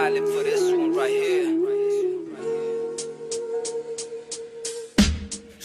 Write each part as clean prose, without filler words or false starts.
silent for this one right here.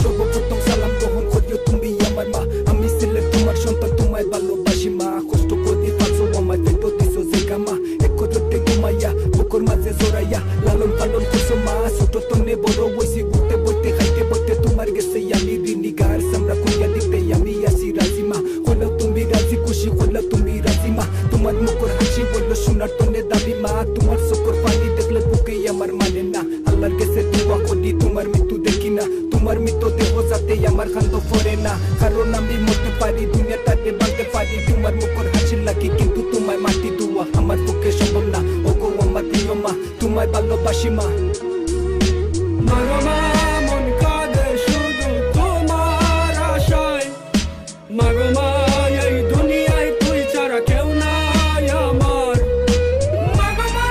সর্বপ্রথম সালাম গ্রহণ করিও তুমি আমার মা, আমি ছেলে তোমার সন্তান, তোমায় ভালোবাসি মা। কষ্ট করে পাচ্ছো আমায় পেটো দিছো জায়গা মা, এক করতে ঘুমাইয়া বুকুর মাঝে জড়াইয়া লালন পালন করছো মা। ছোট তনে বড় হইছি ঘুরতে বইতে খাইতে বইতে তোমার গেছে আমি ঋণী গার সামরা কইয়া দিতে আমি আসি রাজি মা। হলো তুমি রাজি খুশি হলো তুমি রাজি মা, তোমার মুখের হাসি বললো সোনার তনে দাবি মা। তোমার চোখের পানি দেখলে বুকে আমার মানে না, আল্লাহর কাছে দোয়া করি তোমার মৃত্যু দেখি না। তোমার মৃত্যু দেহ যাতে আমার খান্ত পড়ে না, কারণ আমি মরতে পারি দুনিয়া তাকে বাঁধতে পারি। তোমার মুখের হাসি লাগে কিন্তু তোমায় মাটি দোয়া আমার পক্ষে সম্ভব না। ওগো আমার প্রিয় মা, তোমায় ভালোবাসি মা। মাগো মা মন কাঁদে শুধু তোমার আশায়, মাগো মা এই দুনিয়ায় তুই ছাড়া কেউ নাই আমার। মাগো মা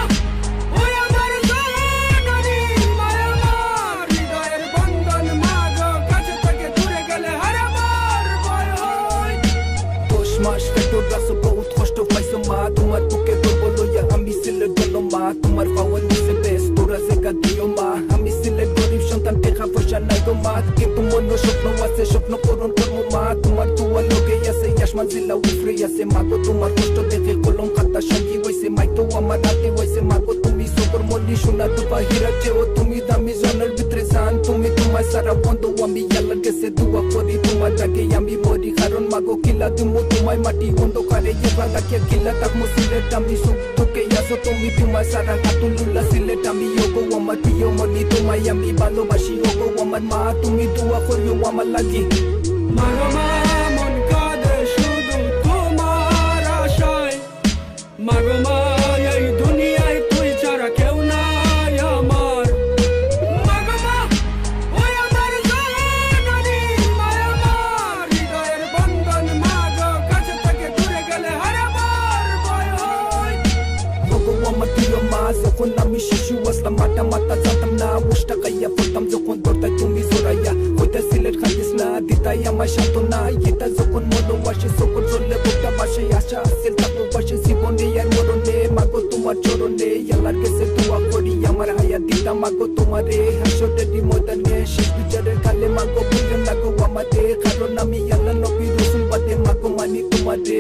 ওই আমার জননী মায়া আমার, হৃদয়ের বন্ধন মাগো কাছে থেকে দূরে গেলে হারাবার ভয় হয়। 10 মাস পেটর রাসো বহুত কষ্ট পাইছো মা, তোমার বুকে গর্ব লইয়া আমি ছেলের জন্য মা। তোমার পাওয়ার নিচে বেশ তোরা জায়গা দিও মা, আমি ছেলের গরিব সন্তান টাকা পয়সা নাই গো মা, কিন্তু মনে স্বপ্ন আছে স্বপ্ন পূরণ করবো মা। তোমার দোয়া লোকে আছে আসমান জেলা উফরে আছে মাগো, তোমার কষ্ট দেখে কলম খাতা সঙ্গী হয়েছে মাই তো আমার রাতে হয়েছে মাগো। তুমি সবর মল্লি সোনা দুপা হীরা চেও তুমি দামি জানার ভিতরে জান, তুমি তোমার সারা বন্ধ আমি আল্লাহর কাছে দোয়া করি তোমার আগে আমি মরি। কারণ মাগো কিলা তুমি তোমায় মাটি অন্ধকারে এবার তাকে কিলা তাক মুসিলেট আমি সুখ তোকে আসো তুমি তোমার সারা কাতুল্লা সিলেট আমি। ওগো আমার প্রিয় মনি তোমায় আমি ভালোবাসি, ওগো আমার মা তুমি দোয়া করিও আমার লাগি। মাগো মা মন কাঁদে শুধু তোমার আশায়, মাগো মা এই দুনিয়ায় তুই ছাড়া কেউ নাই আমার। মাগো মা ওই আমার জননী মায়া আমার, হৃদয়ের বন্ধন মাগো কাছে থেকে দূরে গেলে হারাবার ভয় হয়। ওগো আমার প্রিয় মা, যখন আমি শিশু আসলাম মাটা মাতা জানতাম না, উষ্টা খাইয়া পড়তাম যখন দরদায় তুমি জোরাইয়া কইতা সিলেট খাইতিস না দিতাই আমার সান্ত্বনা। এটা যখন মনো আসে যখন চললে বুকটা বাসে আশা আসেল তারপর বাসে জীবনে আর মরণে মাগো তোমার চরণে আল্লাহর কাছে দোয়া করি আমার হায়াত দিতা মাগো তোমারে হাসরের ময়দানে শেষ বিচারের কালে মাগো বুঝে না গো আমাদের, কারণ আমি আল্লাহ নবী রাসূল বাদে মাগো মানি তোমারে।